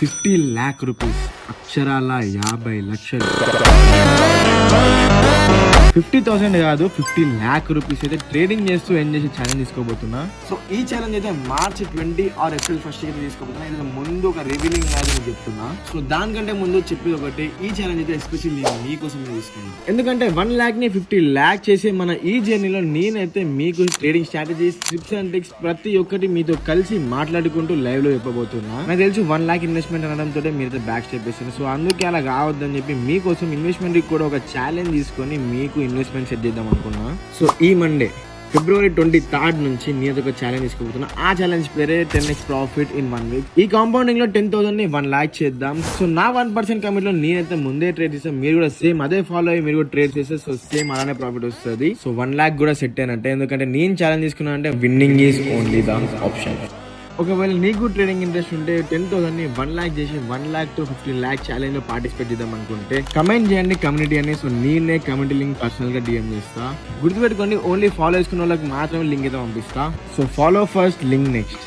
50 lakh rupees, అక్షరాల 50 లక్షలు. 50,000 కాదు, 50 lakh రూపీస్ అయితే ట్రేడింగ్ చేస్తూ ఎండ్ చేసి ఛాలెంజ్ తీసుకోబోతున్నా. సో ఈ ఛాలెంజ్ అయితే మార్చి 20 ఆర్ ఏప్రిల్ 1 అయితే తీసుకోబోతున్నా. ఇది ముందు ఒక రివీలింగ్ లాగా చెప్తున్నా. సో దానికంటే ముందు చెప్పేది ఒకటి, ఈ ఛాలెంజ్ అయితే ఎస్పెషల్లీ మీకోసం తీసుకున్నాను. ఎందుకంటే 1 lakh ని 50 lakh చేసే మన ఈ జర్నీలో నేనైతే మీకు trading strategies, tips and tricks ప్రతి ఒక్కటి మీతో కలిసి మాట్లాడుకుంటూ లైవ్ లో చెప్పబోతున్నా. నాకు తెలుసు 1 lakh ఇన్వెస్ట్మెంట్ అనడంతో మీరైతే బ్యాక్ స్టెప్ వేస్తారు. సో అందుకే అలా కావద్దని చెప్పి మీకోసం ఇన్వెస్ట్మెంట్ కూడా ఒక ఛాలెంజ్ తీసుకొని మీకు ఇన్వెస్ట్మెంట్ సెట్ చేద్దాం అనుకున్నా. సో ఈ మండే February 23rd నుంచి నేను ఒక ఛాలెంజ్ తీసుకోబోతున్నా. ఆ ఛాలెంజ్ పేరే 10x ప్రాఫిట్ ఇన్ 1 week. ఈ కాంపౌండింగ్ లో 10,000 ని 1 lakh చేద్దాం. సో నా 1% కమిట్ లో నేనైతే ముందే ట్రేడ్ చేస్తాను. మీరు కూడా సేమ్ అదే ఫాలో అయ్యి మీరు కూడా ట్రేడ్ చేస్తే సో సేమ్ అలానే ప్రాఫిట్ వస్తుంది. సో 1 lakh కూడా సెట్ అయినట్టే. ఎందుకంటే నేను ఛాలెంజ్ తీసుకున్నా అంటే winnowing is only the option. ఒకవేళ నీకు ట్రేడింగ్ ఇంట్రెస్ట్ ఉంటే 10,000 ని 1 lakh చేసి 1 lakh to 15 lakh ఛాలెంజ్ లో పార్టిసిపేట్ చేద్దాం అనుకుంటే కమెంట్ చేయండి కమ్యూనిటీ అని. సో నేనే కమ్యూనిటీ లింక్ పర్సనల్ గా డిఎం చేస్తా. గుర్తుపెట్టుకోండి, ఓన్లీ ఫాలో చేసుకున్న వాళ్ళకి మాత్రమే లింక్ అయితే పంపిస్తా. So follow first, link next.